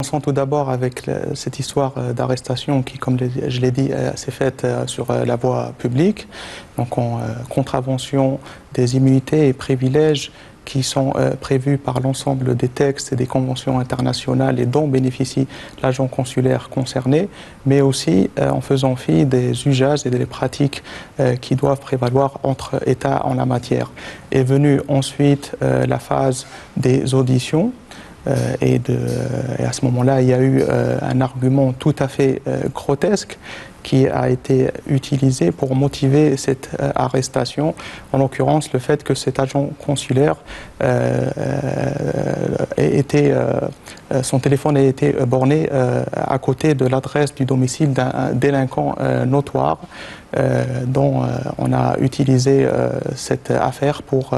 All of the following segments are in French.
Commençons tout d'abord avec cette histoire d'arrestation qui, comme je l'ai dit, s'est faite sur la voie publique, donc en contravention des immunités et privilèges qui sont prévus par l'ensemble des textes et des conventions internationales et dont bénéficie l'agent consulaire concerné, mais aussi en faisant fi des usages et des pratiques qui doivent prévaloir entre États en la matière. Est venue ensuite la phase des auditions. Et à ce moment-là, il y a eu un argument tout à fait grotesque qui a été utilisé pour motiver cette arrestation, en l'occurrence le fait que cet agent consulaire son téléphone ait été borné à côté de l'adresse du domicile d'un délinquant notoire dont on a utilisé cette affaire pour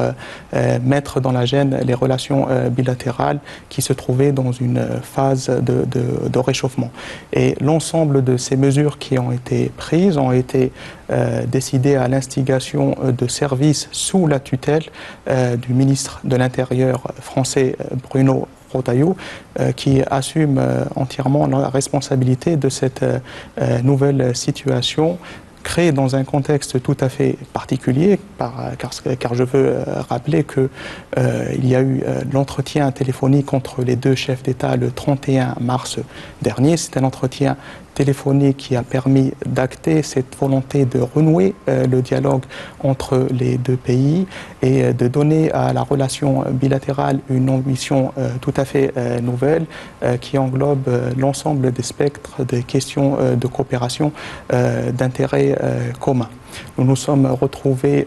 mettre dans la gêne les relations bilatérales qui se trouvaient dans une phase de réchauffement. Et l'ensemble de ces mesures qui ont été prises ont été décidées à l'instigation de services sous la tutelle du ministre de l'Intérieur français Bruno Retailleau, qui assume entièrement la responsabilité de cette nouvelle situation créée dans un contexte tout à fait particulier, car je veux rappeler qu'il y a eu l'entretien téléphonique entre les deux chefs d'État le 31 mars dernier. C'est un entretien téléphonique qui a permis d'acter cette volonté de renouer le dialogue entre les deux pays et de donner à la relation bilatérale une ambition tout à fait nouvelle qui englobe l'ensemble des spectres des questions de coopération d'intérêt commun. Nous nous sommes retrouvés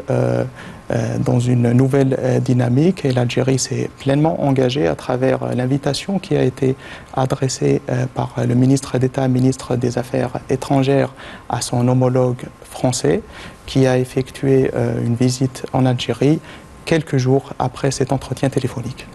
dans une nouvelle dynamique et l'Algérie s'est pleinement engagée à travers l'invitation qui a été adressée par le ministre d'État, ministre des Affaires étrangères à son homologue français qui a effectué une visite en Algérie quelques jours après cet entretien téléphonique.